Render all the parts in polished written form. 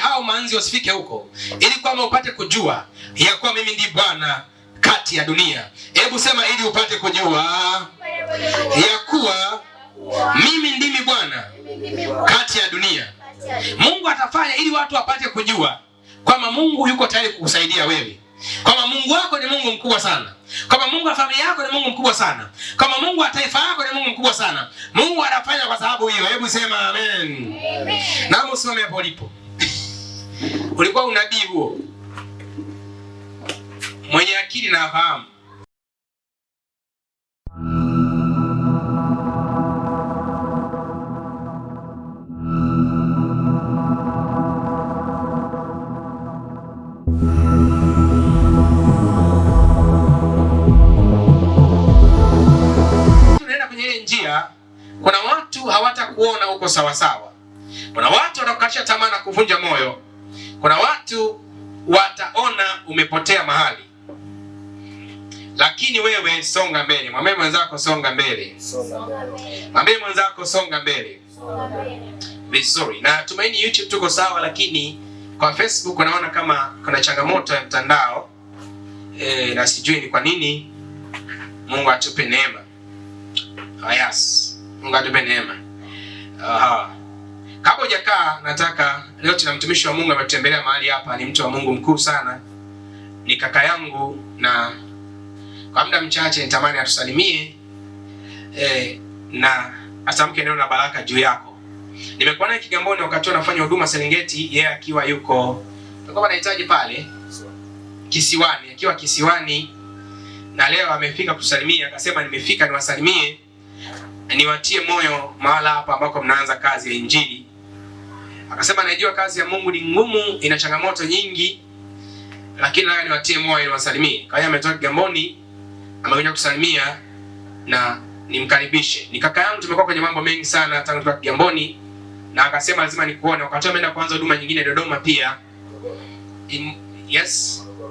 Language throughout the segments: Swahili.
hao manzi wasifike huko, ili kwamba upate kujua ya kuwa mimi ndi Bwana kati ya dunia. Hebu sema, ili upate kujua ya kuwa mimi ndimi Bwana kati ya dunia. Mungu atafanya ili watu wapate kujua kwamba Mungu yuko tayari kukusaidia wewe, kwamba Mungu wako ni Mungu mkubwa sana, kwamba Mungu wa familia yako ni Mungu mkubwa sana, kwamba Mungu wa taifa yako ni Mungu mkubwa sana. Mungu anafanya kwa sababu hiyo. Hebu sema amen. Na usimame hapo ulipo. Ulikuwa unabii huo. Mwenye akili na afahamu. Tunaenda kwenye ile njia, kuna watu hawatakuona huko sawa sawa. Kuna watu wanakukatisha tamaa na kuvunja moyo. Kuna watu wataona umepotea mahali. Lakini wewe songa mbele. Mwambie mwenzako songa mbele. Mwambie mwenzako songa mbele. Vizuri. Na tumaini YouTube tuko sawa, lakini kwa Facebook unaona kama kuna changamoto ya mtandao. Na sijui ni kwa nini. Mungu atupe neema. Yes. Mungu atupe neema. Kabla hujakaa, nataka leo tuna mtumishi wa Mungu ametembelea mahali hapa. Ni mtu wa Mungu mkuu sana. Ni kaka yangu, na kwa muda mchache nitamani atusalimie na atamke neno la baraka juu yako. Nimekuwa naye Kigamboni wakati anafanya huduma Serengeti, yeye akiwa yuko kama anahitaji pale kisiwani, akiwa kisiwani, na leo amefika kusalimia. Akasema nimefika niwasalimie, niwatie moyo mahala hapa ambako mnaanza kazi ya injili. Akasema najua kazi ya Mungu ni ngumu, ina changamoto nyingi, lakini nayo niwatie moyo niwasalimie. Kwa hiyo ametoka Kigamboni, amekuja kusalimia na nimkaribishe. Ni kaka yangu, tumekuwa kwenye mambo mengi sana tangu tutoka Kigamboni, na akasema lazima nikuone. Wakati ameenda kuanza huduma nyingine Dodoma pia.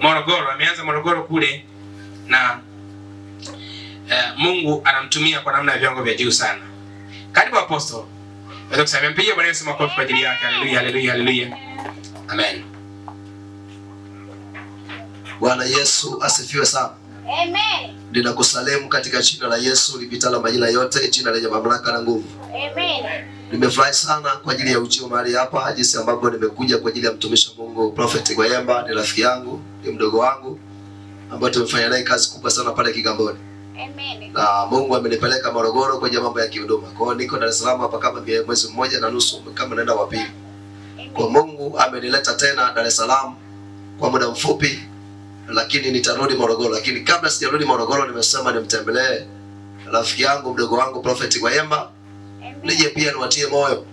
Morogoro, ameanza Morogoro kule, na Mungu anamtumia kwa namna ya viwango vya juu sana. Karibu apostle. Naweza kusema mpigie Bwana Yesu makofi kwa ajili yake. Haleluya, haleluya, haleluya. Amen. Bwana Yesu asifiwe sana. Amen. Ninakusalimu katika jina la Yesu lipitalo majina yote, jina lenye mamlaka na nguvu. Amen. Nimefurahi sana kwa ajili ya ujio mahali hapa, jinsi ambavyo nimekuja kwa ajili ya mtumishi wa Mungu Prophet Gwayemba. Ni rafiki yangu, ni mdogo wangu ambaye tumefanya naye kazi kubwa sana pale Kigamboni. Amen. Na Mungu amenipeleka Morogoro kwa mambo ya kihuduma. Kwa hiyo niko Dar es Salaam hapa kama mwezi mmoja na nusu, kama naenda wa pili. Kwa Mungu amenileta tena Dar es Salaam kwa muda mfupi, lakini nitarudi Morogoro. Lakini kabla sijarudi Morogoro, nimesema nimtembelee rafiki yangu, mdogo wangu Prophet Gwayemba. Nije pia niwatie moyo.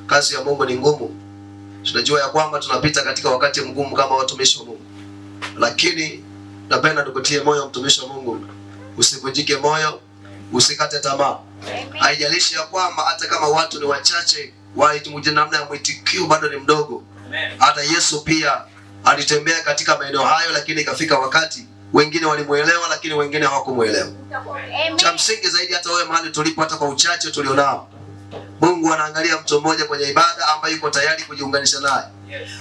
Kazi ya Mungu ni ngumu. Tunajua ya kwamba tunapita katika wakati mgumu kama watumishi wa Mungu. Lakini napenda nikutie moyo mtumishi wa Mungu. Usivunjike moyo, usikate tamaa. Haijalishi ya kwamba hata kama watu ni wachache, wale namna ya mwitikio bado ni mdogo. Hata Yesu pia alitembea katika maeneo hayo, lakini ikafika wakati wengine walimuelewa, lakini wengine hawakumuelewa. Cha msingi zaidi, hata wewe mahali tulipo, hata kwa uchache tulionao, Mungu anaangalia mtu mmoja kwenye ibada ambaye yuko tayari kujiunganisha naye.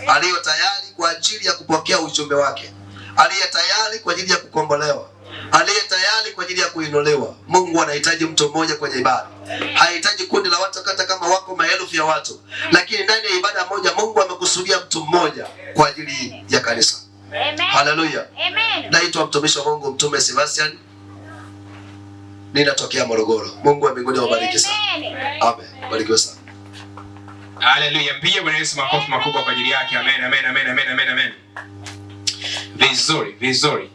Aliyo tayari kwa ajili ya kupokea ujumbe wake. Aliye tayari kwa ajili ya kukombolewa. Aliye tayari kwa ajili ya kuinuliwa. Mungu anahitaji mtu mmoja kwenye ibada. Hahitaji kundi la watu hata kama wako maelfu ya watu. Lakini ndani ya ibada moja Mungu amekusudia mtu mmoja kwa ajili ya kanisa. Amen. Haleluya. Amen. Naitwa mtumishi wa Mungu Mtume Sebastian. Ninatokea Morogoro. Mungu wa mbinguni awabariki sana. Amen. Barikiwe sana. Haleluya. Mpigie Bwana Yesu makofi makubwa kwa ajili yake. Amen, amen, amen, amen, amen, amen. Vizuri, vizuri.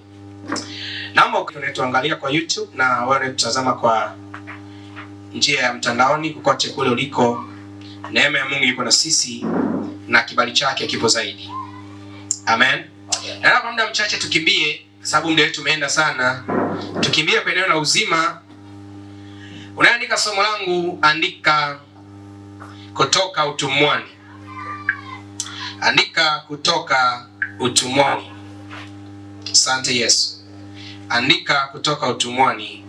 Naomba tuangalia kwa YouTube na wewe tutazama kwa njia ya mtandaoni, kokote kule uliko. Neema ya Mungu iko na sisi na kibali chake kipo zaidi. Amen. Na kwa muda mchache tukimbie, sababu muda wetu umeenda sana. Tukimbie kwa eneo la uzima. Unaandika somo langu, andika kutoka utumwani. Andika kutoka utumwani. Asante Yesu. Andika kutoka utumwani.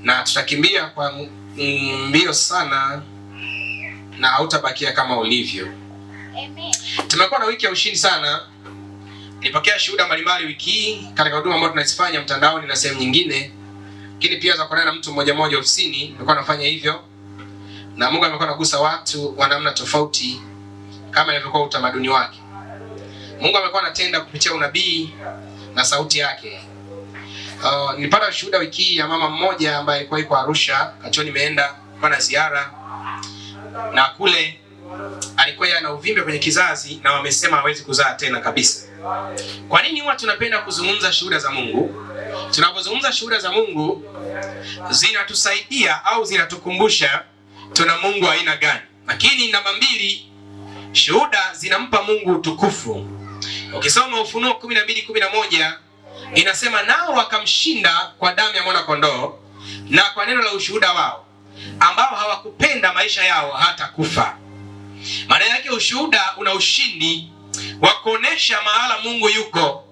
Na tutakimbia kwa mbio sana, na hautabakia kama ulivyo. Amen. Tumekuwa na wiki ya ushindi sana. Nilipokea shuhuda mbalimbali wiki hii katika huduma ambayo tunazifanya mtandaoni na sehemu nyingine. Lakini pia za kuonana na mtu mmoja mmoja ofisini, nimekuwa nafanya hivyo. Na Mungu amekuwa anagusa watu wa namna tofauti kama ilivyokuwa utamaduni wake. Mungu amekuwa anatenda kupitia unabii na sauti yake. Nilipata shuhuda wiki hii ya mama mmoja ambaye alikuwa yuko Arusha, kacho nimeenda kwa na ziara. Na kule alikuwa ana uvimbe kwenye kizazi na wamesema hawezi kuzaa tena kabisa. Kwa nini huwa tunapenda kuzungumza shuhuda za Mungu? Tunapozungumza shuhuda za Mungu zinatusaidia au zinatukumbusha tuna Mungu aina gani. Lakini namba 2, shuhuda zinampa Mungu utukufu. Ukisoma Ufunuo 12:11 inasema nao wakamshinda kwa damu ya mwana kondoo na kwa neno la ushuhuda wao, ambao hawakupenda maisha yao hata kufa. Maana yake ushuhuda una ushindi wa kuonesha mahala Mungu yuko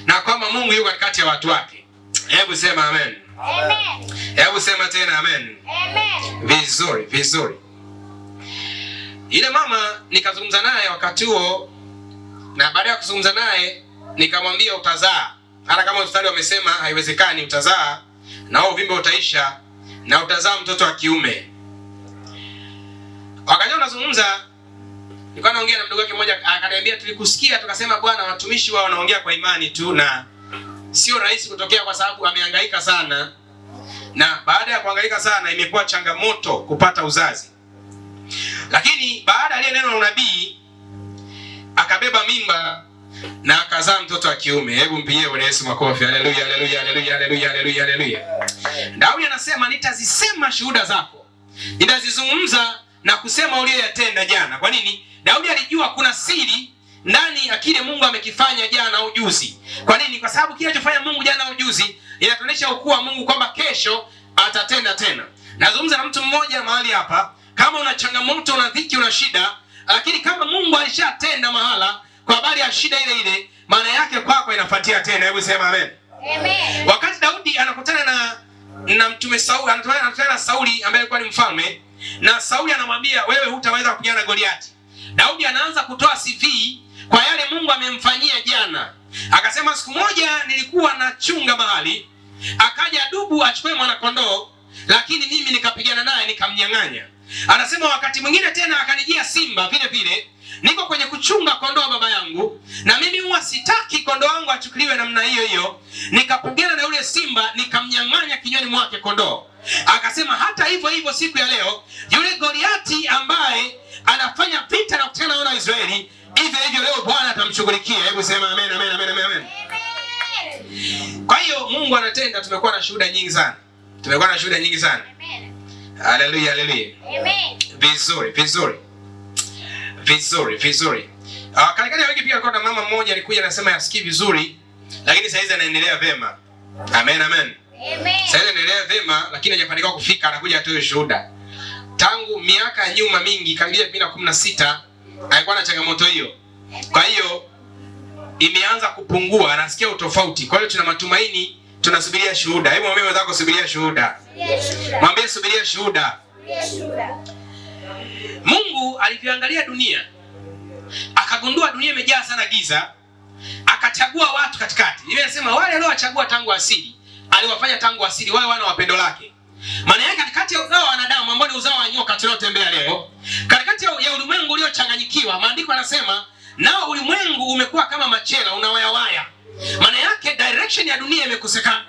na kwamba Mungu yuko katikati ya watu wake. Hebu sema amen. Amen. Hebu sema tena amen. Amen. Vizuri, vizuri. Ile mama nikazungumza naye wakati huo, na baada ya kuzungumza naye nikamwambia utazaa. Hata kama hospitali wamesema haiwezekani, utazaa na uvimbe utaisha na utazaa mtoto wa kiume. Wakati tunazungumza, nilikuwa naongea na mdogo wake mmoja, akaniambia tulikusikia tukasema Bwana watumishi wao wanaongea kwa imani tu na sio rahisi kutokea kwa sababu amehangaika sana. Na baada ya kuhangaika sana imekuwa changamoto kupata uzazi. Lakini baada ya neno la unabii akabeba mimba na akazaa mtoto wa kiume. Hebu mpigie Bwana Yesu makofi. Haleluya, haleluya, haleluya, haleluya, haleluya, haleluya. Daudi anasema nitazisema shuhuda zako. Nitazizungumza na kusema uliyoyatenda jana. Kwa nini? Daudi alijua kuna siri ndani ya kile Mungu amekifanya jana au juzi. Kwa nini? Kwa sababu kile alichofanya Mungu jana au juzi inatuonyesha ukuu wa Mungu kwamba kesho atatenda tena. Nazungumza na mtu mmoja mahali hapa, kama una changamoto, una dhiki, una shida, lakini kama Mungu alishatenda mahala kwa habari ya shida ile ile, maana yake kwako inafuatia tena. Hebu sema amen. Amen. Wakati Daudi anakutana na mtume Sauli, anakutana na Sauli ambaye alikuwa ni mfalme, na Sauli anamwambia wewe hutaweza kupigana na Goliati. Daudi anaanza kutoa CV kwa yale Mungu amemfanyia jana. Akasema siku moja nilikuwa nachunga mahali, akaja dubu achukue mwana kondoo, lakini mimi nikapigana naye nikamnyang'anya. Anasema wakati mwingine tena akanijia simba vile vile, niko kwenye kuchunga kondoo baba yangu, na mimi huwa sitaki kondoo wangu achukuliwe namna hiyo hiyo, nikapigana na yule simba nikamnyang'anya kinywani mwake kondoo. Akasema hata hivyo hivyo siku ya leo yule Goliati ambaye anafanya vita na kutana na wana wa Israeli, hivyo hivyo leo Bwana atamshughulikia. Hebu sema amen, amen, amen, amen, amen. Kwa hiyo Mungu anatenda. Tumekuwa na shuhuda nyingi sana. Tumekuwa na shuhuda nyingi sana. Amen. Haleluya, haleluya. Amen. Vizuri, vizuri. Vizuri, vizuri. Katikati ya wiki pia alikuwa na mama mmoja alikuja anasema yasikii vizuri, lakini sasa hizi anaendelea vema. Amen, amen. Amen. Sasa anaendelea vema, lakini hajafanikiwa kufika, anakuja atoe shuhuda. Tangu miaka ya nyuma mingi, karibia 2016, alikuwa na changamoto hiyo. Kwa hiyo imeanza kupungua, anasikia utofauti. Kwa hiyo tuna matumaini, tunasubiria shuhuda. Hebu mwambie wenzako subiria shuhuda. Mwambie subiria shuhuda. Mungu alivyoangalia dunia, akagundua dunia imejaa sana giza, akachagua watu katikati. Yeye anasema wale aliowachagua tangu asili, aliwafanya tangu asili wale wana wa pendo lake. Maana yake katikati ya uzao wa wanadamu ambao ni uzao wa nyoka tunaotembea leo, katikati ya ulimwengu uliochanganyikiwa, maandiko yanasema nao ulimwengu umekuwa kama machela unawayawaya. Maana yake direction ya dunia imekosekana.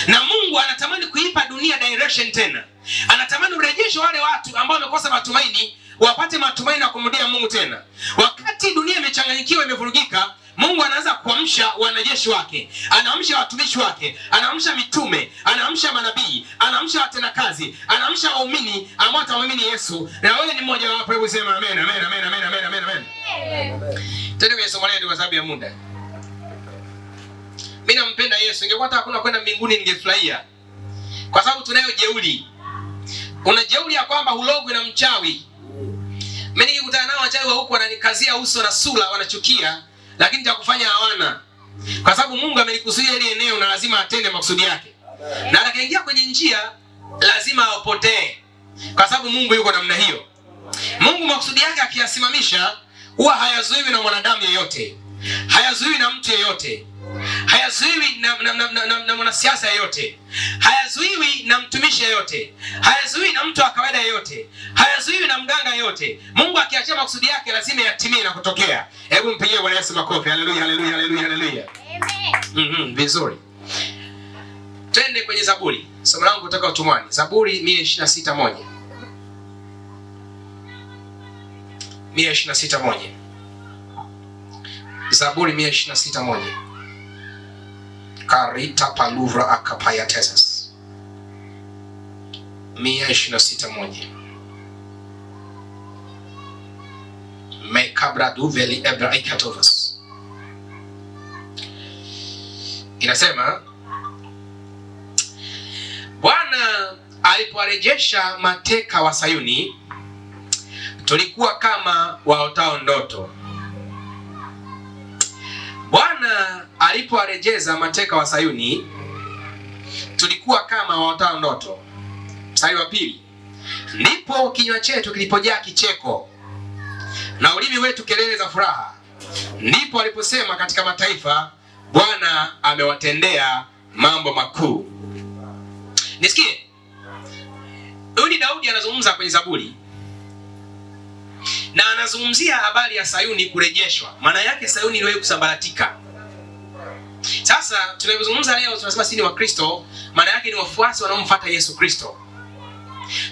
Na Mungu anatamani kuipa dunia direction tena. Anatamani urejesho wale watu ambao wamekosa matumaini, wapate matumaini na kumrudia Mungu tena. Wakati dunia imechanganyikiwa, imevurugika, Mungu anaanza kuamsha wanajeshi wake, anaamsha watumishi wake, anaamsha mitume, anaamsha manabii, anaamsha watendakazi, anaamsha waumini ambao watamwamini Yesu. Na wewe ni mmoja wapo. Hebu sema amen, amen, amen, amen, amen, amen, amen. Tena kwenye somo letu kwa sababu ya muda. Mimi nampenda Yesu. Ingekuwa hata hakuna kwenda mbinguni ningefurahia. Kwa sababu tunayo jeuri. Una jeuri ya kwamba hulogwi na mchawi. Mimi nikikutana nao wachawi wa huko wananikazia uso na sura, wanachukia, lakini cha kufanya hawana. Kwa sababu Mungu amelikusudia ile eneo na lazima atende makusudi yake. Na atakaingia kwenye njia lazima apotee. Kwa sababu Mungu yuko namna hiyo. Mungu makusudi yake akiyasimamisha, huwa hayazuiwi na mwanadamu yeyote, hayazuiwi na mtu yeyote, hayazuiwi na mwanasiasa yeyote, hayazuiwi na mtumishi yeyote, hayazuiwi na mtu wa kawaida yeyote, hayazuiwi na mganga yeyote. Mungu akiachia makusudi yake lazima yatimie na kutokea. Hebu mpigie Bwana Yesu makofi. Haleluya, haleluya, haleluya, haleluya. Amen. Vizuri. Twende kwenye Zaburi. Somo langu kutoka utumwani. Zaburi 126:1. 126:1. Zaburi 126:1. Karita paluvra akapaya tesas. 126:1. Mekabra duveli ebra ikatovas. Inasema, Bwana alipowarejesha mateka wa Sayuni, tulikuwa kama waotao ndoto. Bwana alipowarejeza mateka wa Sayuni, tulikuwa kama waotao ndoto. Mstari wa 2. Ndipo kinywa chetu kilipojaa kicheko na ulimi wetu kelele za furaha. Ndipo aliposema katika mataifa, Bwana amewatendea mambo makuu. Nisikie. Huyu ni Daudi anazungumza kwenye Zaburi. Na anazungumzia habari ya Sayuni kurejeshwa. Maana yake Sayuni iliwahi kusambaratika. Sasa tunapozungumza leo tunasema sisi ni Wakristo, maana yake ni wafuasi wanaomfuata Yesu Kristo.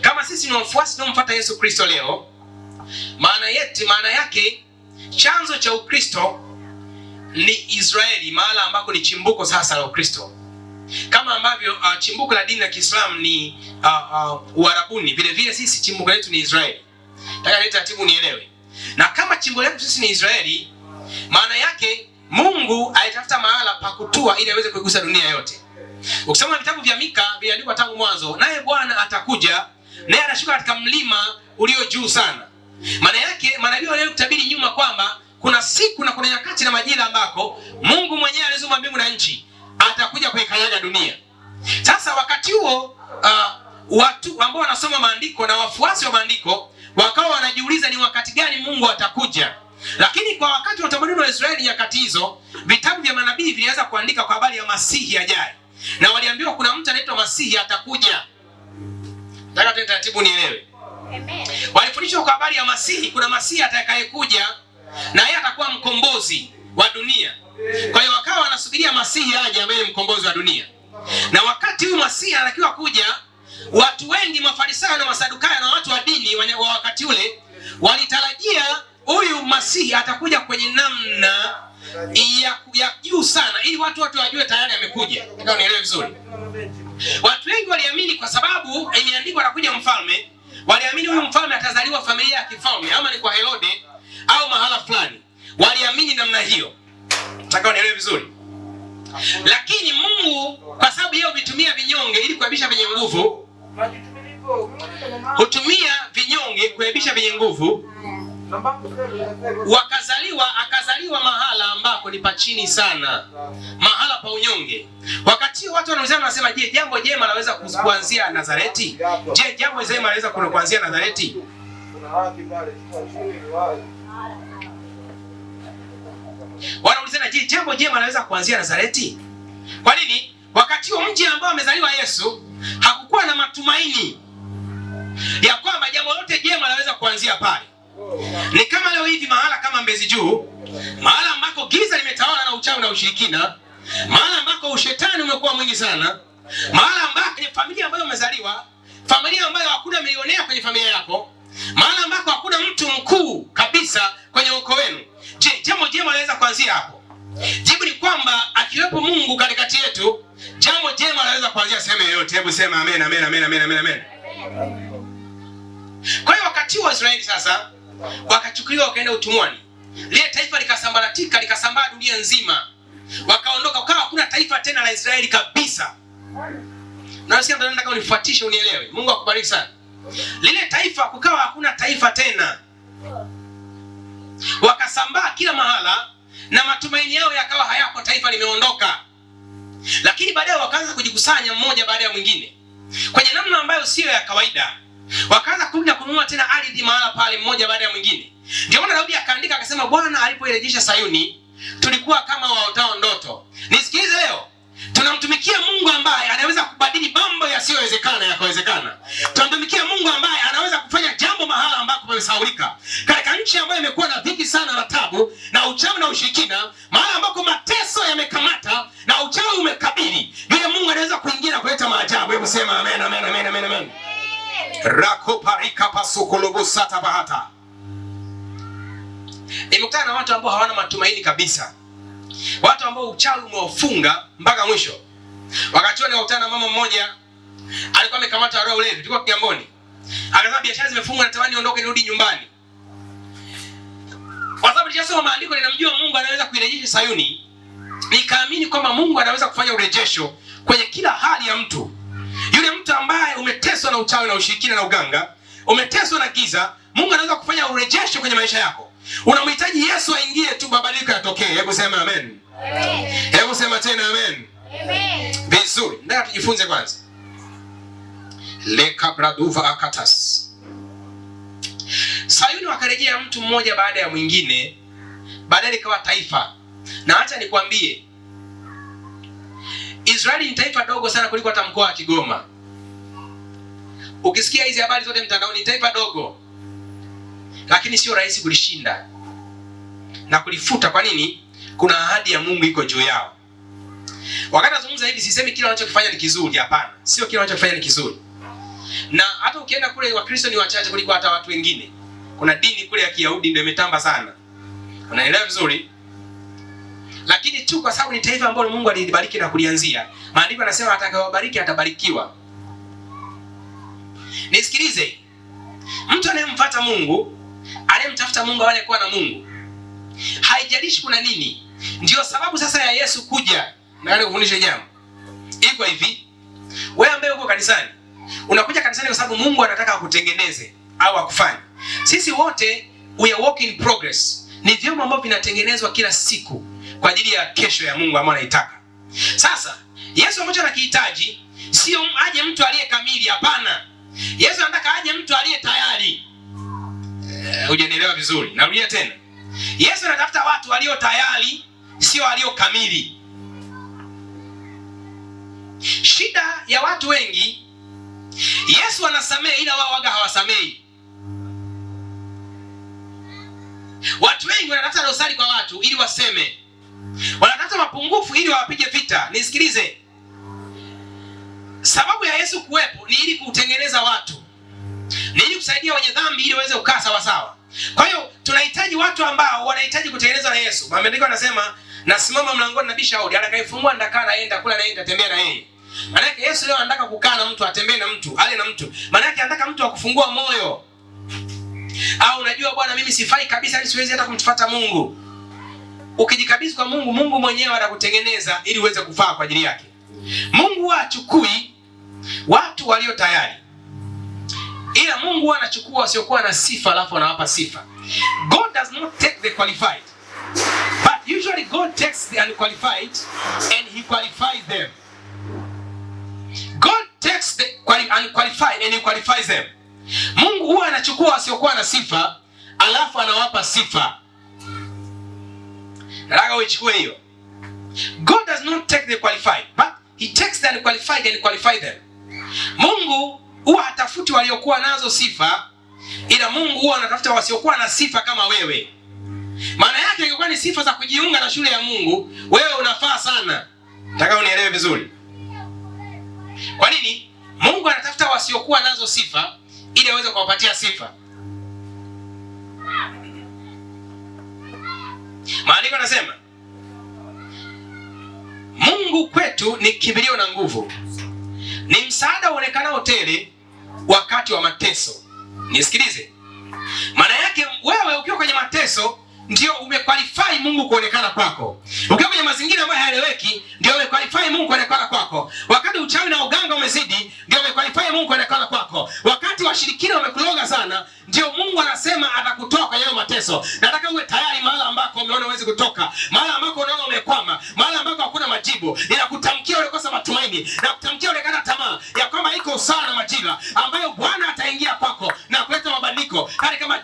Kama sisi ni wafuasi wanaomfuata Yesu Kristo leo, maana yake chanzo cha Ukristo ni Israeli, mahala ambako ni chimbuko sasa la Ukristo. Kama ambavyo chimbuko la dini la Kiislamu ni Uarabuni, vile vile sisi chimbuko letu ni Israeli. Nataka nilete taratibu nielewe. Na kama chimbuko letu sisi ni Israeli, maana yake Mungu alitafuta mahala pa kutua ili aweze kuigusa dunia yote. Ukisoma vitabu vya Mika viliandikwa tangu mwanzo, naye Bwana atakuja, naye atashuka katika mlima ulio juu sana. Maana yake manabii wale kutabiri nyuma kwamba kuna siku na kuna nyakati na majira ambako Mungu mwenyewe aliziumba mbingu na nchi atakuja kuikanyaga dunia. Sasa wakati huo watu ambao wanasoma maandiko na wafuasi wa maandiko wakawa wanajiuliza ni wakati gani Mungu atakuja. Lakini kwa wakati wa utamaduni wa Israeli nyakati hizo, vitabu vya manabii vilianza kuandika kwa habari ya Masihi ajaye. Na waliambiwa kuna mtu anaitwa Masihi atakuja. Nataka tuende taratibu nielewe. Amen. Walifundishwa kwa habari ya Masihi, kuna Masihi atakayekuja na yeye atakuwa mkombozi wa dunia. Kwa hiyo wakawa wanasubiria Masihi aje ambaye ni mkombozi wa dunia. Na wakati huyu Masihi anatakiwa kuja, watu wengi, Mafarisayo na Masadukayo na watu wa dini wa wakati ule walitarajia huyu Masihi atakuja kwenye namna ya juu sana ili watu wajue tayari amekuja. Nataka unielewe vizuri. Watu wengi waliamini kwa sababu imeandikwa atakuja mfalme. Waliamini huyu mfalme atazaliwa familia ya kifalme, ama ni kwa Herode au mahala fulani. Waliamini namna hiyo. Nataka unielewe vizuri. Lakini Mungu kwa sababu yeye hutumia vinyonge ili kuaibisha vyenye nguvu, hutumia vinyonge kuaibisha vyenye nguvu. Akazaliwa mahala ambako ni pachini sana, mahala pa unyonge. Wakati watu wanasema, je, jambo jema laweza kuanzia Nazareti? Je, jambo jema laweza kuanzia Nazareti? Wanaulizana, je, jambo jema laweza kuanzia Nazareti? Kwa nini? Wakati huo mji ambao amezaliwa Yesu hakukuwa na matumaini ya kwamba jambo lote jema laweza kuanzia pale. Ni kama leo hivi mahala kama Mbezi Juu, mahala ambako giza limetawala na uchawi na ushirikina, mahala ambako ushetani umekuwa mwingi sana, mahala ambako ni familia ambayo umezaliwa, familia ambayo hakuna milionea kwenye familia yako, mahala ambako hakuna mtu mkuu kabisa kwenye ukoo wenu. Je, jambo jema laweza kuanzia hapo? Jibu ni kwamba akiwepo Mungu katikati yetu, jambo jema laweza kuanzia sehemu yoyote. Hebu sema amen, amen, amen, amen, amen, amen. Kwa hiyo wakati wa Israeli sasa wakachukuliwa wakaenda utumwani. Lile taifa likasambaratika, likasambaa dunia nzima. Wakaondoka, ukawa hakuna taifa tena la Israeli kabisa. Na sisi nataka unifuatishe unielewe. Mungu akubariki sana. Lile taifa kukawa hakuna taifa tena. Wakasambaa kila mahala na matumaini yao yakawa hayapo, taifa limeondoka. Lakini baadaye wakaanza kujikusanya mmoja baada ya mwingine kwenye namna ambayo sio ya kawaida. Wakaanza kurudi na kununua tena ardhi mahala pale, mmoja baada ya mwingine. Ndio maana Daudi akaandika akasema, Bwana alipoirejesha Sayuni tulikuwa kama waotao ndoto. Nisikilize leo, tunamtumikia Mungu ambaye anaweza kubadili mambo yasiyowezekana yakawezekana. Tunamtumikia Mungu ambaye anaweza kufanya jambo mahala ambako pamesahaulika. Katika nchi ambayo imekuwa na dhiki sana na tabu na uchawi na ushirikina, mahala ambako mateso yamekamata na uchawi umekabili, yule Mungu anaweza kuingia na kuleta maajabu. Hebu sema amen, amen, amen, amen, amen. Rako parika pasukulubu sata bahata. Nimekutana na watu ambao hawana matumaini kabisa. Watu ambao uchawi umewafunga mpaka mwisho. Wakati huo nikakutana na mama mmoja alikuwa amekamata roho ulevi, tulikuwa Kigamboni. Akasema biashara zimefungwa, natamani niondoke nirudi nyumbani. Kwa sababu nilisoma maandiko, ninamjua Mungu anaweza kuirejesha Sayuni. Nikaamini kwamba Mungu anaweza kufanya urejesho kwenye kila hali ya mtu. Yule mtu ambaye umeteswa na uchawi na ushirikina na uganga, umeteswa na giza, Mungu anaweza kufanya urejesho kwenye maisha yako. Unamhitaji Yesu aingie tu, mabadiliko yatokee. Hebu sema amen. Amen. Hebu sema tena amen. Amen. Vizuri. Nataka tujifunze kwanza. Leka braduva akatas. Sayuni wakarejea mtu mmoja baada ya mwingine, baadaye ikawa taifa. Na acha nikwambie, Israeli ni taifa dogo sana kuliko hata mkoa wa Kigoma. Ukisikia hizi habari zote mtandaoni, ni taifa dogo. Lakini sio rahisi kulishinda na kulifuta. Kwa nini? Kuna ahadi ya Mungu iko juu yao. Wakati nazungumza hivi, sisemi kila wanachokifanya ni kizuri, hapana. Sio kila wanachokifanya ni kizuri. Na hata ukienda kule, Wakristo ni wachache kuliko hata watu wengine. Kuna dini kule ya Kiyahudi ndio imetamba sana. Unaelewa vizuri? Lakini tu kwa sababu ni taifa ambalo Mungu alilibariki na kulianzia, maandiko yanasema atakayewabariki atabarikiwa. Nisikilize. Mtu anayemfuata Mungu, anayemtafuta Mungu, wale kuwa na Mungu, haijalishi kuna nini. Ndio sababu sasa ya Yesu kuja. Na kufundisha jambo. Iko hivi. Wewe ambaye uko kanisani, unakuja kanisani kwa sababu Mungu anataka akutengeneze au akufanye. Sisi wote we are work in progress. Ni vyombo ambavyo vinatengenezwa kila siku kwa ajili ya kesho ya Mungu ambaye anaitaka. Sasa Yesu ambacho anakihitaji sio aje mtu aliye kamili, hapana. Yesu anataka aje mtu aliye tayari. Hujanielewa vizuri. Narudia tena. Yesu anatafuta watu walio tayari, sio walio kamili. Shida ya watu wengi, Yesu anasamehe ila wao waga hawasamehi. Watu wengi wanatafuta dosari kwa watu ili waseme. Wanatafuta mapungufu ili wawapige vita. Nisikilize. Sababu ya Yesu kuwepo ni ili kutengeneza watu. Ni ili kusaidia wenye dhambi ili waweze kukaa sawa sawa. Kwa hiyo tunahitaji watu ambao wanahitaji kutengenezwa na Yesu. Maandiko yanasema, nasimama mlangoni nabisha hodi, atakayefungua ndakaa naenda, kula naenda, tembea na yeye. Maana yake Yesu leo anataka kukaa na mtu, atembee na mtu, ale na mtu. Maana yake anataka mtu akufungua moyo. Au unajua bwana, mimi sifai kabisa, ili siwezi hata kumfuata Mungu. Ukijikabidhi kwa Mungu, Mungu mwenyewe atakutengeneza ili uweze kufaa kwa ajili yake. Mungu hachukui watu walio tayari, ila Mungu anachukua wasiokuwa na sifa alafu anawapa sifa. God does not take the qualified, but usually God takes the unqualified and he qualifies them. God takes the unqualified and he qualifies them. Mungu huwa anachukua wasiokuwa na sifa alafu anawapa sifa. Nataka uichukue hiyo. God does not take the qualified, but he takes the unqualified and qualifies them. Mungu huwa hatafuti waliokuwa nazo sifa, ila Mungu huwa anatafuta wasiokuwa na sifa kama wewe. Maana yake ingekuwa ni sifa za kujiunga na shule ya Mungu, wewe unafaa sana. Nataka unielewe vizuri. Kwa nini? Mungu anatafuta wasiokuwa nazo sifa ili aweze kuwapatia sifa. Maandiko yanasema, Mungu kwetu ni kimbilio na nguvu, ni msaada uonekanao tele wakati wa mateso. Nisikilize. Maana yake wewe ukiwa kwenye mateso ndio umequalify Mungu kuonekana kwako. Ukiwa kwenye mazingira ambayo hayaeleweki ndio umequalify Mungu kuonekana kwako. Wakati uchawi na uganga umezidi ndio umequalify Mungu kuonekana kwako. Wakati washirikina wamekuloga sana ndio Mungu anasema atakutoa kwenye mateso. Nataka uwe tayari mahali ambako umeona uwezi kutoka, mahali ambako unaona umekwama, mahali ambako hakuna majibu. Ninakutamkia ule kosa matumaini, na kutamkia ule kata tamaa ya kwamba iko sawa na majira ambayo Bwana ataingia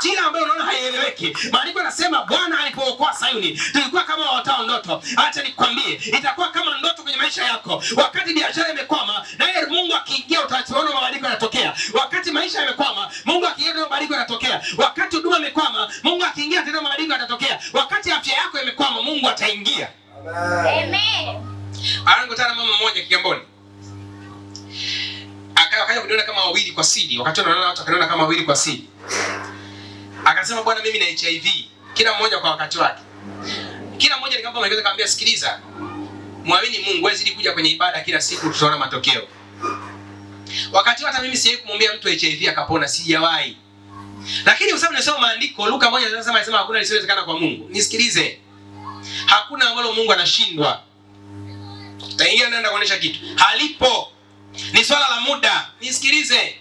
majira ambayo unaona haieleweki. Maandiko yanasema Bwana alipookoa Sayuni tulikuwa kama watao ndoto. Acha nikwambie, itakuwa kama ndoto kwenye maisha yako. Wakati biashara imekwama, naye Mungu akiingia utaona mabadiliko yanatokea. Wakati maisha yamekwama, Mungu akiingia mabadiliko yanatokea. Wakati huduma imekwama, Mungu akiingia tena mabadiliko yanatokea. Wakati afya yako imekwama, Mungu ataingia. Amen. Anakutana mama mmoja Kigamboni. Akaja kuniona kama wawili kwa siri. Wakati anaona watu akaniona kama wawili kwa siri. Akasema bwana, mimi na HIV. Kila mmoja kwa wakati wake. Kila mmoja nikampa maelekezo, akamwambia sikiliza. Muamini Mungu, wewe zidi kuja kwenye ibada kila siku, tutaona matokeo. Wakati hata mimi sijawahi kumwambia mtu HIV akapona, sijawahi. Lakini kwa sababu nasoma maandiko, Luka 1 anasema hakuna lisiwezekana kwa Mungu. Nisikilize. Hakuna ambalo Mungu anashindwa. Taingia naenda kuonesha kitu. Halipo. Ni swala la muda. Nisikilize.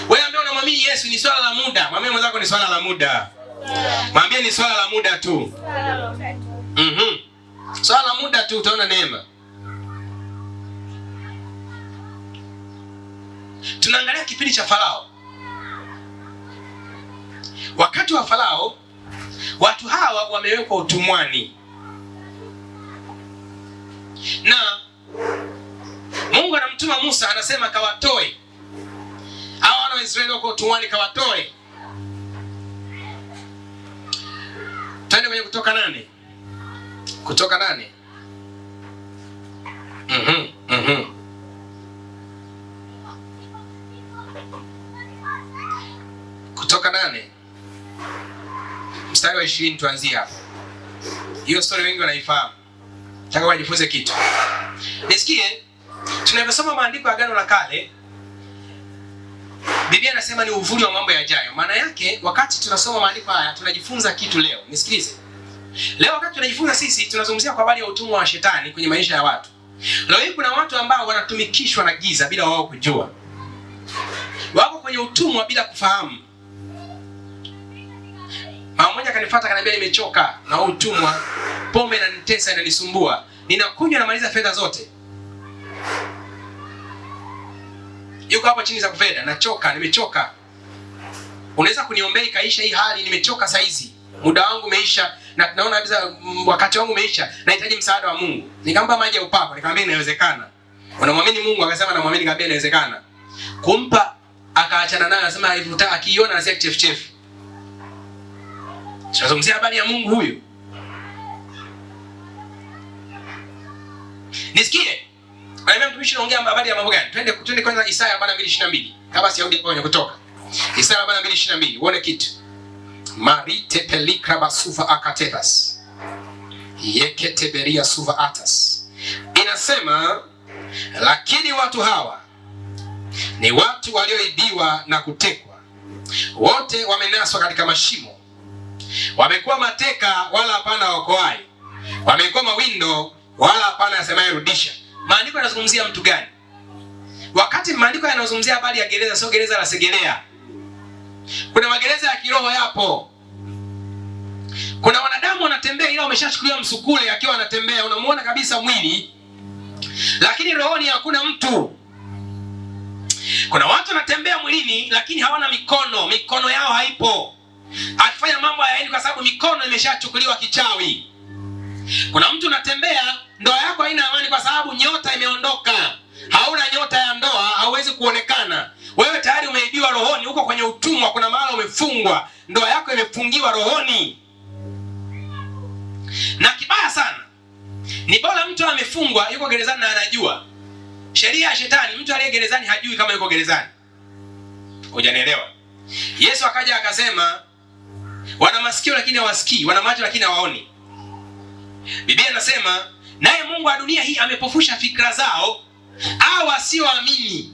Wewe ambaye unamwamini Yesu, ni swala la muda. Mwambie mwenzako ni swala la muda. Mwambie ni swala la muda tu. Swala la muda tu, utaona neema. Tunaangalia kipindi cha Farao. Wakati wa Farao, watu hawa wamewekwa utumwani. Na Mungu anamtuma Musa, anasema kawatoe hawa wana wa Israeli wako utumwani, kawatoe. Twende kwenye Kutoka 8. Kutoka 8. Kutoka 8. Mstari wa 20 tuanzie hapo. Hiyo story wengi wanaifahamu. Nataka wajifunze kitu. Nisikie, tunaposoma maandiko ya Agano la Kale, Biblia inasema ni uvuli wa mambo yajayo. Maana yake wakati tunasoma maandiko haya tunajifunza kitu leo. Nisikilize. Leo wakati tunajifunza sisi tunazungumzia kwa habari ya utumwa wa shetani kwenye maisha ya watu. Leo hii kuna watu ambao wanatumikishwa na giza bila wao kujua. Wako kwenye utumwa bila kufahamu. Mama mmoja akanifuata akaniambia nimechoka na utumwa. Pombe inanitesa, inanisumbua. Ninakunywa na maliza fedha zote. Yuko hapa chini za kufedha, nachoka, nimechoka. Unaweza kuniombea ikaisha hii hali, nimechoka saa hizi. Muda wangu umeisha na tunaona kabisa wakati wangu umeisha. Nahitaji msaada wa Mungu. Nikampa maji ya upako, nikamwambia inawezekana. Unamwamini Mungu? Akasema namwamini. Nikamwambia inawezekana. Kumpa akaachana naye, anasema alivuta akiona anasikia kichefuchefu. Tunazungumzia habari ya Mungu huyu. Nisikie. Wewe mtumishi unaongea habari ya mambo gani? Twende kwanza Isaya 42:22. Kama siarudi kwenye Kutoka. Isaya 42:22. Uone kitu. Marite pelikra basufa akatetas. Yekete beria suva atas. Inasema lakini watu hawa ni watu walioibiwa na kutekwa. Wote wamenaswa katika mashimo. Wamekuwa mateka wala hapana waokoaye. Wamekuwa mawindo wala hapana asemaye rudisha. Maandiko yanazungumzia mtu gani? Wakati maandiko yanazungumzia habari ya gereza, sio gereza la Segerea. Kuna magereza ya kiroho yapo. Kuna wanadamu wanatembea ila wameshachukuliwa msukule akiwa anatembea, unamuona kabisa mwili. Lakini rohoni hakuna mtu. Kuna watu wanatembea mwilini lakini hawana mikono, mikono yao haipo. Akifanya mambo hayaendi kwa sababu mikono imeshachukuliwa kichawi. Kuna mtu unatembea, ndoa yako haina amani kwa sababu nyota imeondoka. Hauna nyota ya ndoa, hauwezi kuonekana. Wewe tayari umeibiwa rohoni, uko kwenye utumwa, kuna mahali umefungwa. Ndoa yako imefungiwa rohoni. Na kibaya sana, ni bora mtu amefungwa, yuko gerezani na anajua. Sheria ya shetani, mtu aliye gerezani hajui kama yuko gerezani. Hujanielewa? Yesu akaja akasema, wana masikio lakini hawasikii, wana macho lakini hawaoni. Biblia inasema, naye Mungu wa dunia hii amepofusha fikra zao, au wasioamini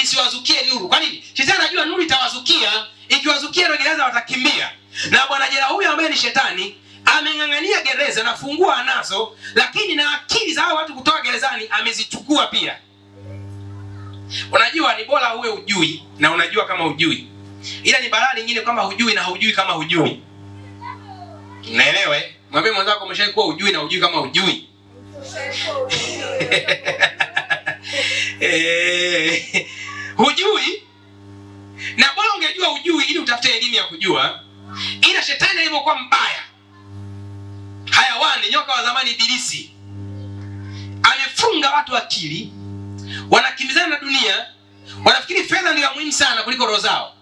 isiwazukie nuru. Kwa nini? Shetani anajua nuru itawazukia, ikiwazukia ndio gereza watakimbia. Na bwana jela huyu ambaye ni shetani ameng'ang'ania gereza na fungua anazo, lakini na akili za hao watu kutoka gerezani amezichukua pia. Unajua ni bora uwe ujui na unajua kama ujui. Ila ni balaa lingine kama hujui na hujui kama hujui. Unaelewa eh? Mwambie mwenzako umeshaikuwa ujui na hujui kama hujui. Hujui na bora ungejua ujui ili utafute elimu ya kujua. ila shetani alivyokuwa mbaya, hayawani, nyoka wa zamani Ibilisi, amefunga watu akili, wanakimbizana na dunia, wanafikiri fedha ndio ya muhimu sana kuliko roho zao.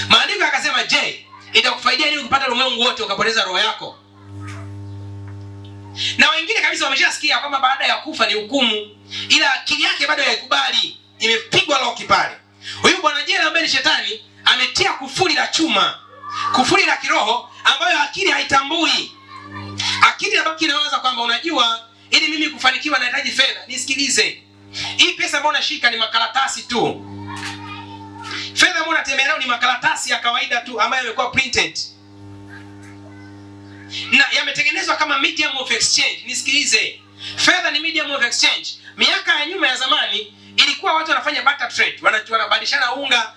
Maandiko yakasema, je, itakufaidia nini kupata ulimwengu wote ukapoteza roho yako? Na wengine kabisa wameshasikia kwamba baada ya kufa ni hukumu, ila akili yake bado haikubali, imepigwa loki pale. Huyu bwana jela ambaye ni shetani ametia kufuli la chuma, kufuli la kiroho ambayo akili haitambui. Akili inabaki inawaza kwamba unajua, ili mimi kufanikiwa nahitaji fedha. Nisikilize, hii pesa ambayo unashika ni makaratasi tu. Fedha ambayo unatembea nayo ni makaratasi ya kawaida tu ambayo yamekuwa printed na yametengenezwa kama medium of exchange. Nisikilize, fedha ni medium of exchange. Miaka ya nyuma ya zamani ilikuwa watu wanafanya barter trade, wanabadilishana unga.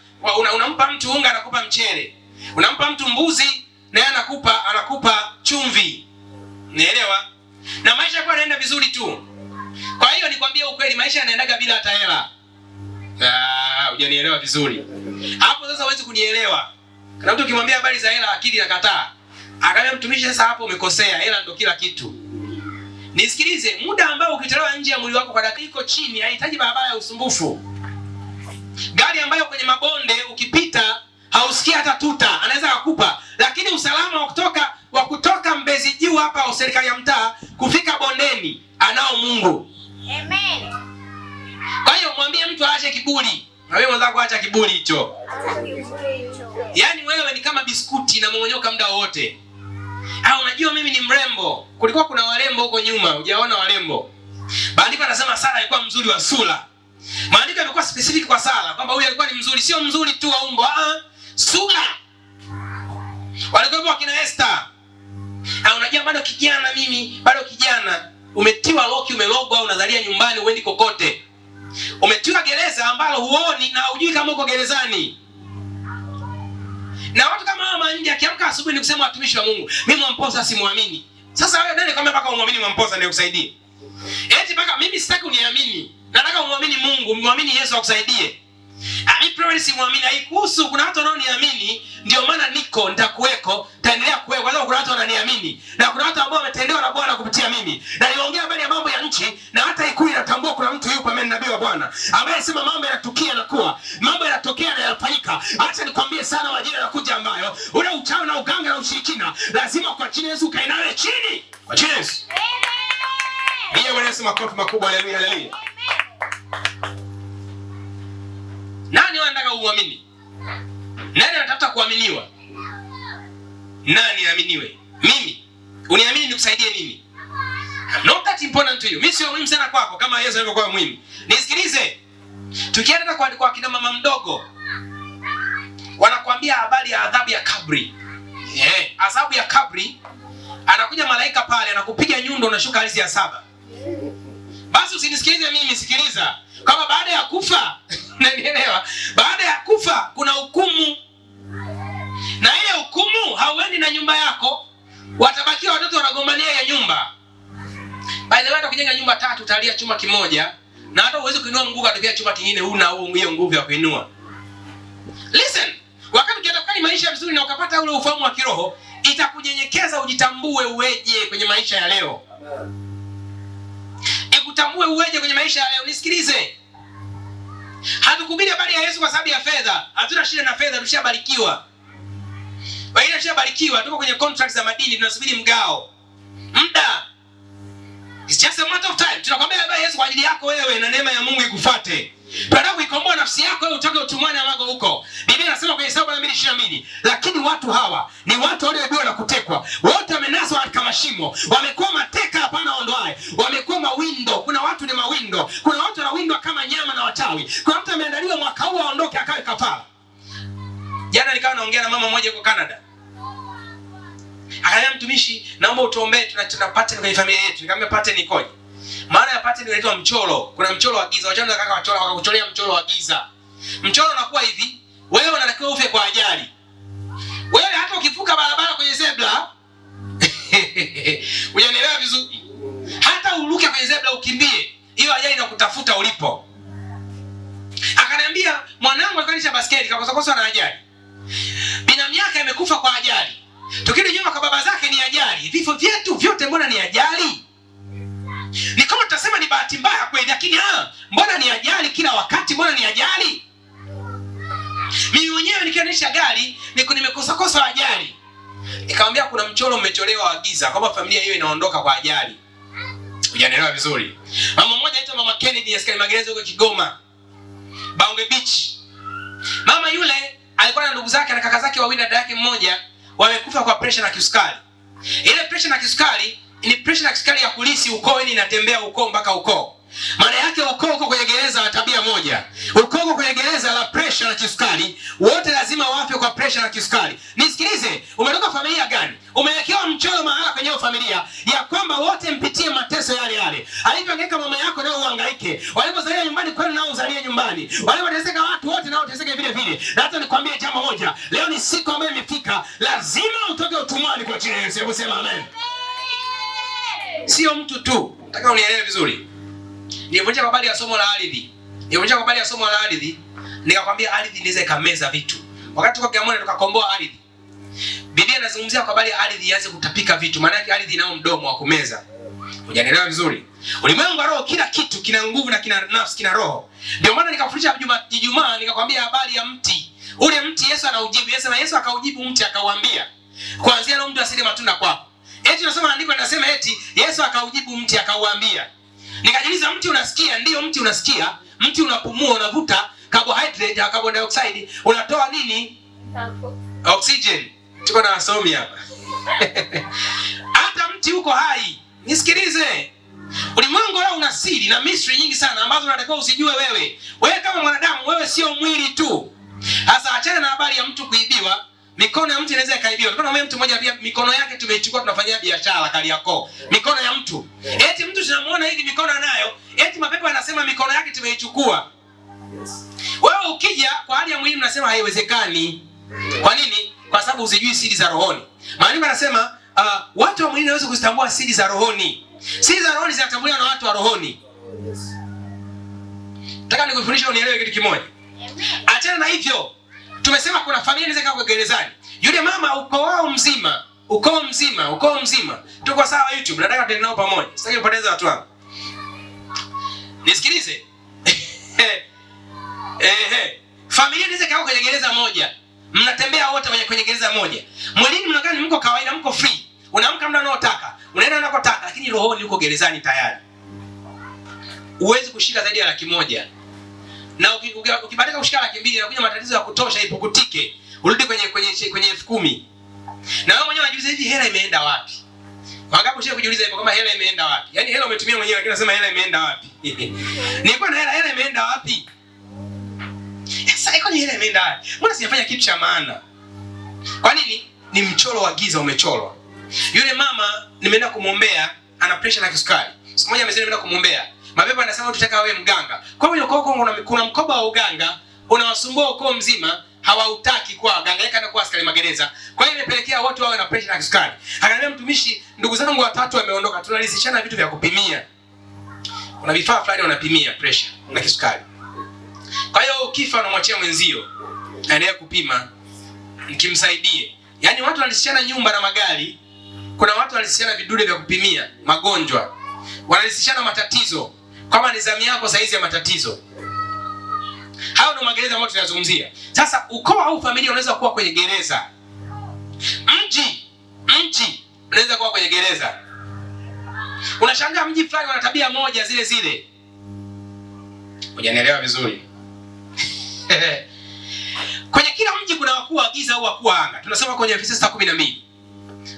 Unampa mtu unga, anakupa mchele. Unampa mtu mbuzi, na yeye anakupa chumvi. Unaelewa? Na maisha yako yanaenda vizuri tu. Kwa hiyo nikwambie ukweli, maisha yanaendaga bila hata hela. Hujanielewa vizuri. Hapo sasa huwezi kunielewa. Kuna mtu ukimwambia habari za hela akili inakataa. Akaambia mtumishi, sasa hapo umekosea, hela ndio kila kitu. Nisikilize, muda ambao ukitolewa nje ya mwili wako kwa dakika iko chini, haihitaji barabara ya usumbufu. Gari ambayo kwenye mabonde ukipita hausikia hata tuta, anaweza kukupa, lakini usalama wa kutoka Mbezi Juu hapa au serikali ya mtaa kufika bondeni anao Mungu. Amen. Kwa hiyo mwambie mtu aache kiburi. Na wewe unataka kuacha kiburi hicho. Yaani wewe ni kama biskuti na monyoka muda wote. Unajua mimi ni mrembo. Kulikuwa kuna warembo huko nyuma, hujaona warembo. Maandiko yanasema Sara alikuwa mzuri wa sura. Maandiko yamekuwa specific kwa Sara kwamba huyu alikuwa ni mzuri, sio mzuri tu wa umbo, sura. Walikuwa wakina Esther. Unajua bado kijana, mimi bado kijana, umetiwa loki, umelogwa, unazalia nyumbani, uendi kokote. Umetiwa gereza ambalo huoni na hujui kama uko gerezani. Na watu kama hao nje akiamka asubuhi ni kusema watumishi wa Mungu, mimi Mwamposa simuamini. Sasa wewe nani kama mpaka umwamini Mwamposa ndio kusaidie? Eti mpaka mimi sitaki uniamini. Nataka umwamini Mungu, muamini Yesu akusaidie. Mimi probably simuamini, haikuhusu. Kuna watu wanaoniamini, ndio maana nitakuweko, taendelea kuweko. Kwa sababu kuna watu wananiamini na kuna watu ambao wametendewa na Bwana kupitia mimi. Na niongea habari ya mambo ya nchi, na hata Ikulu inatambua kuna mtu yupo ambaye nabii wa Bwana ambaye anasema mambo yanatukia na kuwa, mambo yanatokea na yanafanyika. Acha nikwambie sana, majira yanakuja ambayo ule uchawi na uganga na ushirikina lazima kwa chini Yesu kainawe chini. Kwa chini Yesu. Amen. Yeye anasema makofi makubwa, haleluya haleluya. Nani anataka uamini? Nani anatafuta kuaminiwa? Nani aaminiwe? Mimi. Uniamini nikusaidie nini? I'm not that important to you. Mimi sio muhimu sana kwako kama Yesu alivyokuwa muhimu. Nisikilize. Tukienda kwa kina mama mdogo, wanakuambia habari ya adhabu ya kabri. Adhabu ya kabri, anakuja malaika pale anakupiga nyundo, unashuka ardhi ya 7. Basi usinisikilize mimi, sikiliza. Kama baada ya kufa, unanielewa? Baada ya kufa kuna hukumu. Na ile hukumu hauendi na nyumba yako, watabakia watoto wanagombania ya nyumba. By the way, hata kujenga nyumba 3 utalia chuma kimoja, na hata uweze kuinua mguu katokea chuma kingine, huna hiyo nguvu ya kuinua. Listen, wakati ukienda maisha vizuri na ukapata ule ufahamu wa kiroho, itakunyenyekeza ujitambue uweje kwenye maisha ya leo. Ikutambue uweje kwenye maisha ya leo. Nisikilize. Hatukuhubiri habari ya Yesu kwa sababu ya fedha. Hatuna shida na fedha, tushabarikiwa. Wengine tushabarikiwa, tuko kwenye contracts za madini, tunasubiri mgao. Muda. It's just a matter of time. Tunakwambia habari ya Yesu kwa ajili yako wewe na neema ya Mungu ikufuate. Tunataka kuikomboa nafsi yako wewe utoke utumwani ambako huko. Biblia inasema kwenye Hesabu 2:22, lakini watu hawa ni watu walioibiwa na kutekwa. Wote wamenaswa katika mashimo. Wamekuwa mateka hapana ondoaye. Wamekuwa mawindo. Kuna watu ni mawindo. Kuna watu wanawindwa kama nyama na wachawi. Kuna mtu ameandaliwa mwaka huu aondoke akawe kafara. Jana nikawa naongea na mama mmoja yuko Canada. Akaniambia, mtumishi, naomba utuombee tunapata kwenye familia yetu. Nikamwambia pattern ikoje? Maana ya pattern inaitwa mchoro. Kuna mchoro wa giza. Wachana kaka wachora wakakucholea mchoro wa giza. Mchoro unakuwa hivi, wewe unatakiwa ufe kwa ajali. Wewe hata ukivuka barabara kwenye zebra, unanielewa vizuri? Hata uruke kwenye zebra ukimbie, hiyo ajali inakutafuta ulipo. Akaniambia, mwanangu alikuwa basketi kakosa na ajali. Binamu yake amekufa kwa ajali. Tukirudi mbona ni ajali? Ni kama tutasema ni bahati mbaya kweli, lakini mbona ni ajali kila wakati? Mbona ni ajali? Mimi mwenyewe nikiendesha gari nimekosa ajali. Nikamwambia kuna mchoro umecholewa wa giza kwamba familia hiyo inaondoka kwa ajali. Hujanielewa vizuri. Mama mmoja anaitwa Mama Kennedy askari magereza huko Kigoma, Baonge Beach. Mama yule alikuwa na ndugu zake na kaka zake wawili, dada yake mmoja, wamekufa kwa pressure na kisukari. Ile pressure na kisukari ni pressure na kisukari ya kulisi ukoo, ni inatembea ukoo mpaka ukoo. Maana yake ukoo uko kwenye gereza la tabia moja. Ukoo uko kwenye gereza la pressure na kisukari. Wote lazima wafe kwa pressure na kisukari. Nisikilize, umetoka familia gani? Umewekewa mchoro mahala kwenye familia ya kwamba wote mpitie mateso yale yale. Alivyohangaika mama yako nao uhangaike. Walipozalia nyumbani kwenu nao uzalie nyumbani. Walipoteseka watu wote nao uteseke vile vile. Na hata nikwambie jambo moja, leo ni siku ambayo imefika, lazima utoke utumwani kwa jina la Yesu. Hebu sema amen. Sio mtu tu. Nataka unielewe vizuri. Nilivunja habari ya somo la ardhi. Nikakwambia ardhi inaweza ikameza vitu. Wakati kwa Kiamoni tukakomboa ardhi. Biblia inazungumzia kwa habari ya ardhi ianze kutapika vitu. Maana yake ardhi inao mdomo wa kumeza. Hujanielewa vizuri? Ulimwengu wa roho, kila kitu kina nguvu na kina nafsi, kina roho. Ndio maana nikafundisha Ijumaa nikakwambia habari ya mti. Ule mti Yesu anaujibu. Yesu akaujibu mti akauambia, kuanzia leo mtu asile matunda kwako. Eti tunasoma andiko linasema eti Yesu akaujibu mti akauambia. Nikajiuliza, mti unasikia? Ndio, mti unasikia. Mti unapumua, unavuta carbohydrate na carbon dioxide, unatoa nini? Oxygen. Tuko na wasomi hapa. Hata mti uko hai. Nisikilize. Ulimwengu leo una siri na mystery nyingi sana ambazo unatakiwa usijue wewe. Wewe kama mwanadamu, wewe sio mwili tu. Sasa achana na habari ya mtu kuibiwa. Mikono ya mtu inaweza ikaibiwa. Kuna mtu mmoja pia mikono yake tumeichukua tunafanyia biashara Kariakoo. Mikono ya mtu. Eti mtu tunamuona hivi mikono anayo, eti mapepo yanasema mikono yake tumeichukua. Wewe ukija kwa hali ya mwili unasema haiwezekani. Kwa nini? Kwa sababu usijui siri za rohoni. Maandiko yanasema watu wa mwili hawezi kuzitambua siri za rohoni. Siri za rohoni zinatambuliwa na watu wa rohoni. Nataka nikufundishe unielewe kitu kimoja. Achana na hivyo. Tumesema kuna familia inaweza kaa gerezani. Yule mama ukoo mzima. Tuko sawa YouTube. Nataka tuende nao pamoja. Sitaki kupoteza watu wangu. Nisikilize. Familia inaweza kaa kwenye gereza moja. Mnatembea wote kwenye gereza moja. Mwilini mnakaa ni mko kawaida, mko free. Unaamka muda unaotaka. Unaenda unakotaka, lakini rohoni uko gerezani tayari. Huwezi kushika zaidi ya 100,000. Na ukibatika kushika 200,000 inakuja matatizo ya kutosha ipukutike. Urudi kwenye 10,000. Na wewe mwenyewe unajiuliza hivi hela imeenda wapi? Wangapi ushaje kujiuliza hivyo kama hela imeenda wapi? Yaani hela umetumia mwenyewe lakini unasema hela imeenda wapi? Nilikuwa na hela imeenda wapi? Sasa iko ni hela imeenda wapi? Mbona sijafanya kitu cha maana? Kwa nini? Ni mchoro wa giza umechorwa. Yule mama nimeenda kumwombea, ana pressure na kisukari. Siku moja amesema nimeenda kumwombea. Mapepo anasema tutaka wewe mganga. Kwa hiyo kuna mkoba wa uganga unawasumbua ukoo mzima, hawautaki kwa waganga, yeye kana kwa askari magereza. Kwa hiyo imepelekea watu wawe na pressure na kisukari. Akaniambia mtumishi, ndugu zangu 3 wameondoka, tunalisishana vitu vya kupimia. Kuna vifaa fulani wanapimia pressure na kisukari. Kwa hiyo ukifa unamwachia mwenzio aendelee kupima, nikimsaidie. Yaani watu wanalisishana nyumba na magari. Kuna watu wanalisishana vidude vya kupimia magonjwa. Wanalisishana matatizo. Kama ni zamu yako saizi ya matatizo. Hao ndio magereza ambayo tunazungumzia. Sasa ukoo au familia unaweza kuwa kwenye gereza. Mji unaweza kuwa kwenye gereza. Unashangaa mji fulani wana tabia moja zile zile. Hujanielewa vizuri. Kwenye kila mji kuna wakuu wa giza au wakuu wa anga. Tunasema kwenye Efeso 12.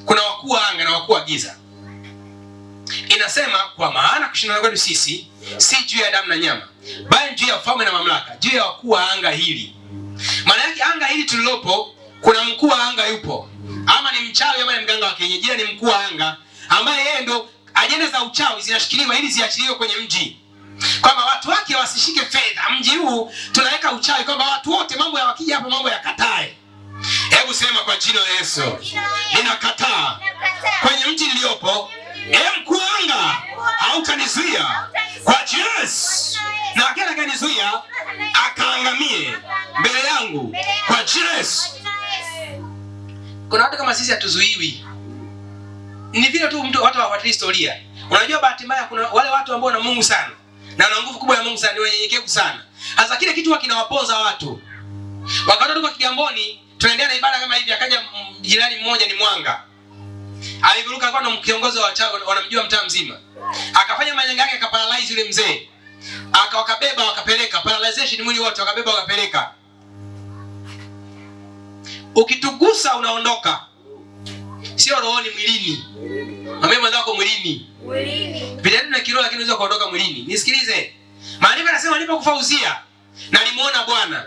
Kuna wakuu wa anga na wakuu wa giza. Inasema kwa maana kushindana kwetu sisi si juu ya damu na nyama, bali juu ya ufalme na mamlaka, juu ya wakuu wa anga hili. Maana yake anga hili tulilopo kuna mkuu wa anga yupo. Ama ni mchawi ama ni mganga wa kienyeji, ni mkuu wa anga ambaye yeye ndo ajenda za uchawi zinashikiliwa ili ziachiliwe kwenye mji. Kwamba watu wake wasishike fedha. Mji huu tunaweka uchawi kwamba watu wote mambo ya wakija hapo mambo yakatae. Hebu sema kwa jina la Yesu. Ninakataa. Kwenye mji niliopo, mkuu wa anga hautanizuia kwa Yesu. Na akenda kanizuia akaangamie mbele yangu kwa Yesu. Kuna watu kama sisi hatuzuiwi. ni vile tu mtu watu hawafuatilii historia. Unajua bahati mbaya kuna wale watu ambao wana Mungu sana na wana nguvu kubwa ya Mungu sana, ni wenyenyekevu sana. Sasa kile kitu kinawaponza watu. Wakati tuko Kigamboni tunaendelea na ibada kama hivi, akaja jirani mmoja ni Mwanga. Alivuruka kwa na kiongozi wa wachawi wanamjua mtaa mzima. Akafanya manyanga yake akaparalyze yule mzee. Wakabeba wakapeleka, paralyzation mwili wote wakabeba wakapeleka. Ukitugusa unaondoka. Sio rohoni, mwilini. Mwambie mwenzako mwilini. Mwilini. Vitendo na kiroho lakini unaweza kuondoka mwilini. Nisikilize. Maandiko yanasema alipokufa Uzia na alimuona Bwana.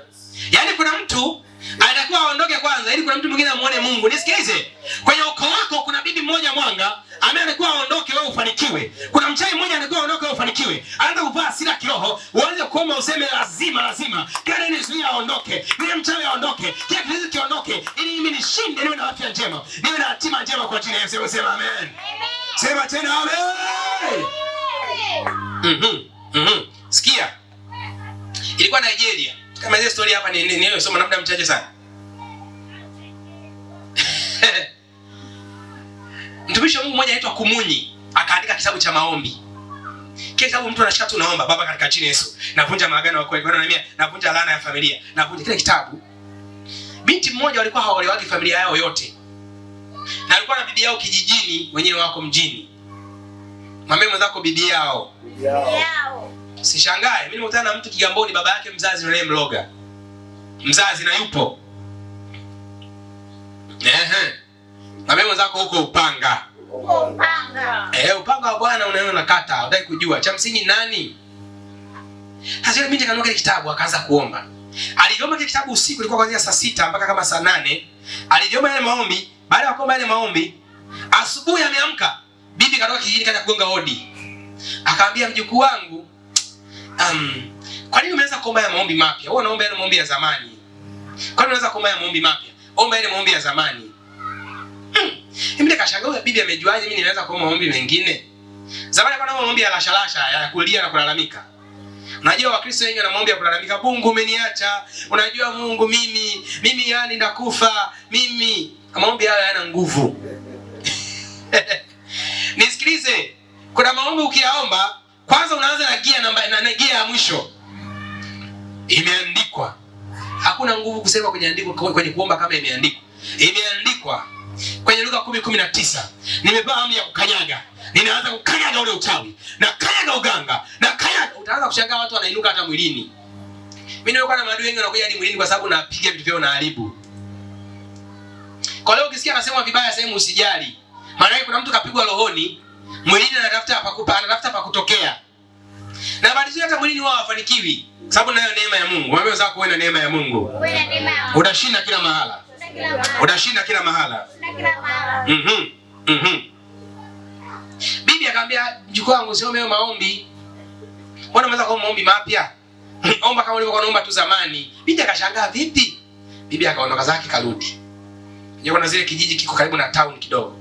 Yaani kuna mtu anatakiwa aondoke kwanza ili kuna mtu mwingine amuone Mungu. Nisikilize. Kwenye ukoo wako kuna bibi mmoja Mwanga ambaye alikuwa aondoke wewe ufanikiwe. Kuna mchawi mmoja alikuwa aondoke wewe ufanikiwe. Anaanza kuvaa hasira kiroho, uanze kuomba useme lazima. Kana ni zuia aondoke. Yule mchawi aondoke. Kile kitu kiondoke ili mimi nishinde, niwe na afya njema. Niwe na hatima njema kwa jina la Yesu. Sema amen. Amen. Sema tena amen. Sikia. Ilikuwa Nigeria. Kama ile story hapa ni soma labda mchache sana. Mtumishi wa Mungu mmoja anaitwa Kumunyi akaandika kitabu cha maombi. Kile kitabu mtu anashika tu naomba, Baba katika jina la Yesu, navunja maagano yako, Bwana ananiambia navunja laana ya familia. Navunja kile kitabu. Binti mmoja walikuwa hawaelewani familia yao yote. Na alikuwa na bibi yao kijijini, wenyewe wako mjini. Mwambie mwenzako bibi yao. Sishangae, mimi nimekutana na mtu Kigamboni, baba yake mzazi yule mloga. Mzazi na yupo. Mwambie mwenzako huko Upanga. Upanga. Upanga wa Bwana unaona nakata, hutaki kujua. Cha msingi nani? Hasa yule binti kanunua kile kitabu akaanza kuomba. Aliomba kile kitabu usiku, ilikuwa kuanzia saa 6 mpaka kama saa 8. Aliomba yale maombi, baada ya kuomba yale maombi, asubuhi ameamka. Bibi katoka kijijini kaja kugonga hodi. Akaambia mjukuu wangu, kwa nini umeanza kuomba ya maombi mapya? Wewe unaomba yale maombi ya zamani. Kwa nini unaanza kuomba ya maombi mapya? Omba yale maombi ya zamani. Mimi nikashangaa bibi amejuaje mimi nimeanza kuomba maombi mengine? Zamani kwa maombi ya lashalasha ya kulia na kulalamika. Unajua Wakristo wengi wana maombi ya kulalamika, Mungu umeniacha. Unajua Mungu mimi yani ndakufa. Mimi maombi haya hayana nguvu. Nisikilize. Kuna maombi ukiyaomba kwanza unaanza na gia na gia ya mwisho. Imeandikwa. Hakuna nguvu kusema kwenye andiko kwenye kuomba kama imeandikwa. Imeandikwa. Kwenye Luka 10:19. Nimepewa amri ya kukanyaga. Ninaanza kukanyaga ule uchawi. Na kanyaga uganga. Na kanyaga. Utaanza kushangaa watu wanainuka hata mwilini. Mimi nimekuwa na maadui wengi wanakuja hadi mwilini kwa sababu napiga vitu vyao na haribu. Kwa leo ukisikia anasema vibaya sehemu usijali. Maana kuna mtu kapigwa rohoni, mwilini anatafuta pa kutokea. Na baadhi hata mwilini wao hawafanikiwi. Sababu nayo neema ya Mungu. Wewe unaweza kuona neema ya Mungu. Utashinda kila mahala. Utashinda kila mahala. Bibi akamwambia mjukuu wangu usiombe maombi. Mbona umeanza kuomba maombi mapya? Omba kama ulivyokuwa unaomba tu zamani. Bibi akashangaa vipi? Bibi akaondoka zake karudi. Yuko na zile kijiji kiko karibu na town kidogo.